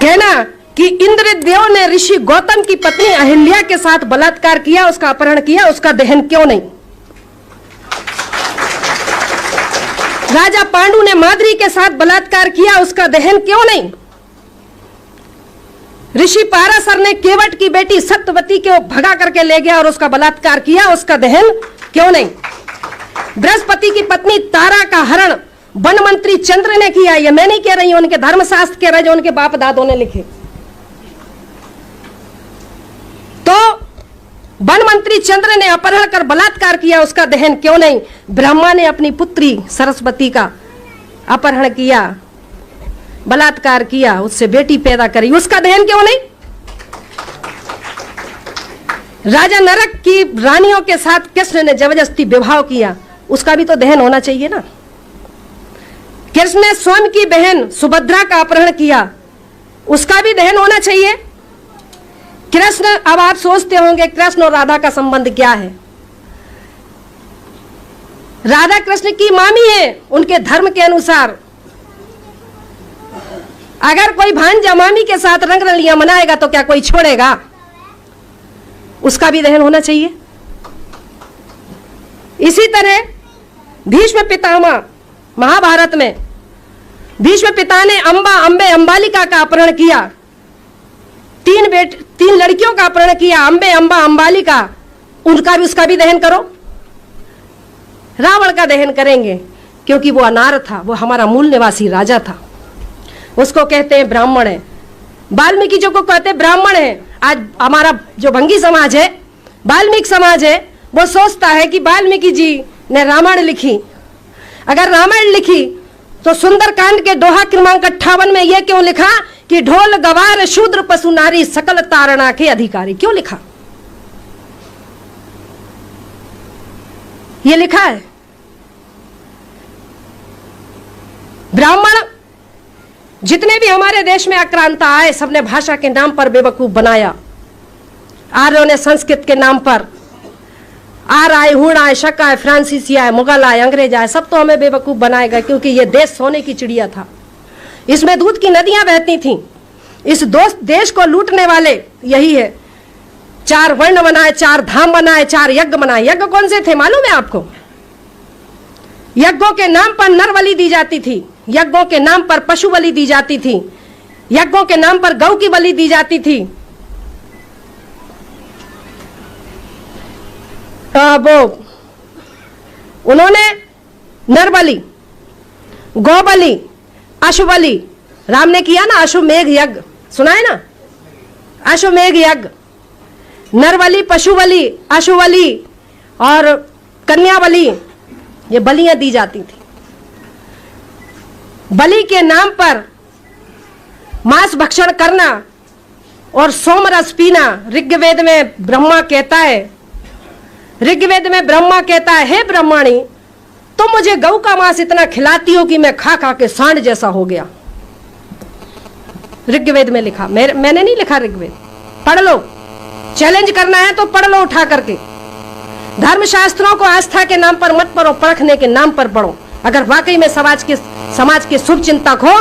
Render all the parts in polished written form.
कहना कि इंद्रदेव ने ऋषि गौतम की पत्नी अहिल्या के साथ बलात्कार किया, उसका अपहरण किया, उसका दहन क्यों नहीं? राजा पांडु ने माद्री के साथ बलात्कार किया, उसका दहन क्यों नहीं? ऋषि पाराशर ने केवट की बेटी सत्यवती को भगा करके ले गया और उसका बलात्कार किया, उसका दहन क्यों नहीं? बृहस्पति की पत्नी तारा का हरण वन मंत्री चंद्र ने किया। ये मैं नहीं कह रही हूं, उनके धर्मशास्त्र कह रहे जो उनके बाप दादों ने लिखे। तो वन मंत्री चंद्र ने अपहरण कर बलात्कार किया, उसका दहन क्यों नहीं? ब्रह्मा ने अपनी पुत्री सरस्वती का अपहरण किया, बलात्कार किया, उससे बेटी पैदा करी, उसका दहन क्यों नहीं? राजा नरक की रानियों के साथ कृष्ण ने जबरदस्ती विवाह किया, उसका भी तो दहन होना चाहिए ना। कृष्ण ने स्वयं की बहन सुभद्रा का अपहरण किया, उसका भी दहन होना चाहिए। कृष्ण, अब आप सोचते होंगे कृष्ण और राधा का संबंध क्या है? राधा कृष्ण की मामी है, उनके धर्म के अनुसार अगर कोई भांजा मामी के साथ रंग रलियां मनाएगा तो क्या कोई छोड़ेगा? उसका भी दहन होना चाहिए। इसी तरह भीष्म पितामह, महाभारत में भीष्म पिता ने अंबालिका का अपहरण किया, तीन लड़कियों का अपहरण किया, अंबालिका, उनका भी उसका भी दहन करो। रावण का दहन करेंगे क्योंकि वो अनार था, वो हमारा मूल निवासी राजा था, उसको कहते हैं ब्राह्मण है। वाल्मीकि जो को कहते हैं ब्राह्मण है। आज हमारा जो भंगी समाज है, वाल्मीकि समाज है, वो सोचता है कि वाल्मीकि जी ने रामायण लिखी। अगर रामायण लिखी तो सुंदरकांड के दोहा क्रमांक 58 में यह क्यों लिखा कि ढोल गवार शूद्र पशु नारी सकल तारणा के अधिकारी? क्यों लिखा? यह लिखा है। ब्राह्मण जितने भी हमारे देश में आक्रांता आए, सबने भाषा के नाम पर बेवकूफ बनाया। आर्यों ने संस्कृत के नाम पर, आर आए, हुण आए, शक आए, फ्रांसीसी आए, मुगल आए, अंग्रेज आए, सब तो हमें बेवकूफ बनाएगा क्योंकि ये देश सोने की चिड़िया था। इसमें दूध की नदियां बहती थीं। इस देश को लूटने वाले यही है। 4 वर्ण बनाए, 4 धाम बनाए, 4 यज्ञ बनाए। यज्ञ कौन से थे मालूम है आपको? यज्ञों के नाम पर नर बलि दी जाती थी, यज्ञों के नाम पर पशु बलि दी जाती थी, यज्ञों के नाम पर गौ की बलि दी जाती थी। वो उन्होंने नर बलि, गौ बलि, अश्व बलि, राम ने किया ना अश्वमेघ यज्ञ, सुना है ना? अश्वमेघ यज्ञ, नर बलि, पशु बलि, अश्व बलि और कन्या बलि, ये बलियां दी जाती थी। बलि के नाम पर मांस भक्षण करना और सोमरस पीना, ऋग्वेद में ब्रह्मा कहता है, ऋग्वेद में ब्रह्मा कहता है, हे ब्रह्माणी, तुम मुझे गऊ का मांस इतना खिलाती हो कि मैं खा खा के सांड जैसा हो गया। ऋग्वेद में लिखा, मैंने नहीं लिखा, ऋग्वेद पढ़ लो। चैलेंज करना है तो पढ़ लो उठा करके। धर्मशास्त्रों को आस्था के नाम पर मत पढ़ो, परखने के नाम पर पढ़ो। अगर वाकई में समाज के शुभ चिंतक हो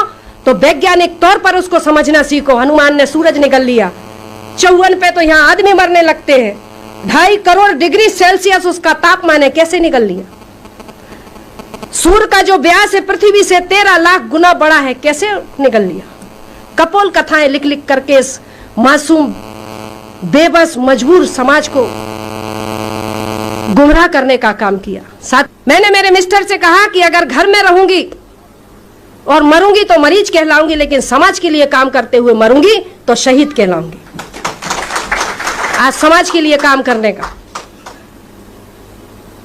तो वैज्ञानिक तौर पर उसको समझना सीखो। हनुमान ने सूरज निगल लिया, 54 पे तो यहाँ आदमी मरने लगते हैं। 2.5 करोड़ डिग्री सेल्सियस उसका तापमान है, कैसे निगल लिया? सूर्य का जो व्यास है पृथ्वी से 13 लाख गुना बड़ा है, कैसे निगल लिया? कपोल कथाएं लिख लिख करके इस मासूम बेबस मजबूर समाज को गुमराह करने का काम किया। साथ मैंने मेरे मिस्टर से कहा कि अगर घर में रहूंगी और मरूंगी तो मरीज कहलाऊंगी, लेकिन समाज के लिए काम करते हुए मरूंगी तो शहीद कहलाऊंगी। आज समाज के लिए काम करने का,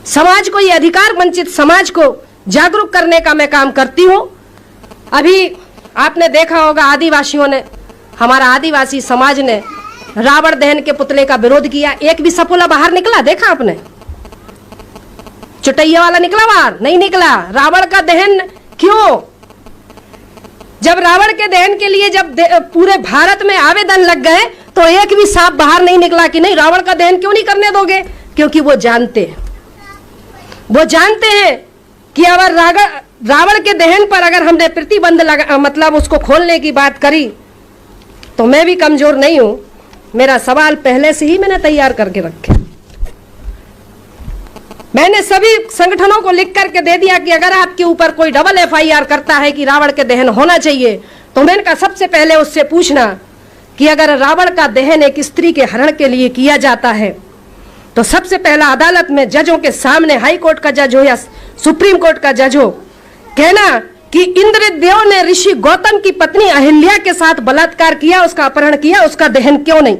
समाज को, ये अधिकार वंचित समाज को जागरूक करने का मैं काम करती हूं। अभी आपने देखा होगा आदिवासियों ने, हमारा आदिवासी समाज ने रावण दहन के पुतले का विरोध किया। एक भी सपोला बाहर निकला? देखा आपने? चुटैया वाला निकला बाहर? नहीं निकला। रावण का दहन क्यों? जब रावण के दहन के लिए जब पूरे भारत में आवेदन लग गए तो एक भी सांप बाहर नहीं निकला कि नहीं रावण का दहन क्यों नहीं करने दोगे? क्योंकि वो जानते हैं कि अगर रावण के दहन पर अगर हमने प्रतिबंध लगा, मतलब उसको खोलने की बात करी तो मैं भी कमजोर नहीं हूं। मेरा सवाल पहले से ही मैंने तैयार करके रखे। मैंने सभी संगठनों को लिख करके दे दिया कि अगर आपके ऊपर कोई डबल FIR करता है कि रावण के दहन होना चाहिए, तो मैंने कहा सबसे पहले उससे पूछना कि अगर रावण का दहन एक स्त्री के हरण के लिए किया जाता है तो सबसे पहला अदालत में जजों के सामने, हाई कोर्ट का जज हो या सुप्रीम कोर्ट का जज हो, कहना कि इंद्रदेव ने ऋषि गौतम की पत्नी अहिल्या के साथ बलात्कार किया, उसका अपहरण किया, उसका दहन क्यों नहीं?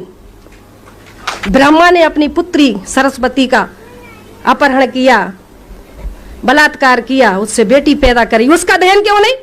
ब्रह्मा ने अपनी पुत्री सरस्वती का अपहरण किया, बलात्कार किया, उससे बेटी पैदा करी, उसका दहन क्यों नहीं?